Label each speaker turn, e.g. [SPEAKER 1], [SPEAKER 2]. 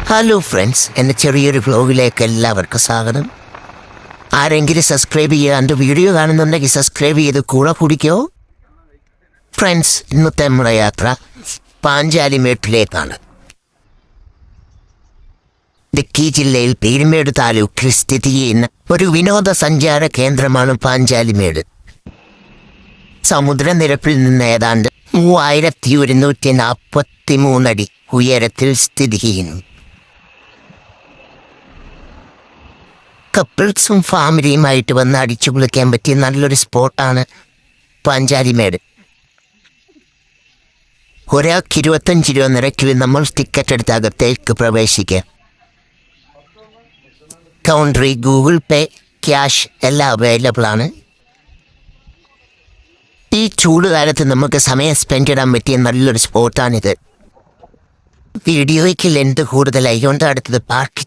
[SPEAKER 1] Hello friends, എൻ്റെ ചെറിയൊരു വ്ലോഗിലേക്ക് എല്ലാവർക്കും സ്വാഗതം. ആരെങ്കിലും സബ്സ്ക്രൈബ് ചെയ്യുക, എൻ്റെ വീഡിയോ കാണുന്നുണ്ടെങ്കിൽ സബ്സ്ക്രൈബ് ചെയ്ത് കൂടെ കുടിക്കോ. ഫ്രണ്ട്സ്, ഇന്നത്തെ നമ്മുടെ യാത്ര പാഞ്ചാലിമേട്ടിലേക്കാണ്. ഇടുക്കി ജില്ലയിൽ പീരുമേട് താലൂക്കിൽ സ്ഥിതി ചെയ്യുന്ന ഒരു വിനോദസഞ്ചാര കേന്ദ്രമാണ് പാഞ്ചാലിമേട്. സമുദ്രനിരപ്പിൽ നിന്ന് ഏതാണ്ട് 3143 അടി ഉയരത്തിൽ സ്ഥിതി ചെയ്യുന്നു. കപ്പിൾസും ഫാമിലിയുമായിട്ട് വന്ന് അടിച്ചു കുളിക്കാൻ പറ്റിയ നല്ലൊരു സ്പോട്ടാണ് പാഞ്ചാലിമേട്. ഒരാൾക്ക് 25 രൂപ നിരക്കിൽ നമ്മൾ ടിക്കറ്റ് എടുത്ത് അകത്തേക്ക് പ്രവേശിക്കാം. കൗണ്ടറി, ഗൂഗിൾ പേ, ക്യാഷ് എല്ലാം അവൈലബിൾ ആണ്. ഈ ചൂട് കാലത്ത് നമുക്ക് സമയം സ്പെൻഡ് ചെയ്യാൻ പറ്റിയ നല്ലൊരു സ്പോട്ടാണിത്. വീഡിയോയ്ക്ക് ലെന്ത് കൂടുതലായി കൊണ്ട് അടുത്തത് പാർക്കിംഗ്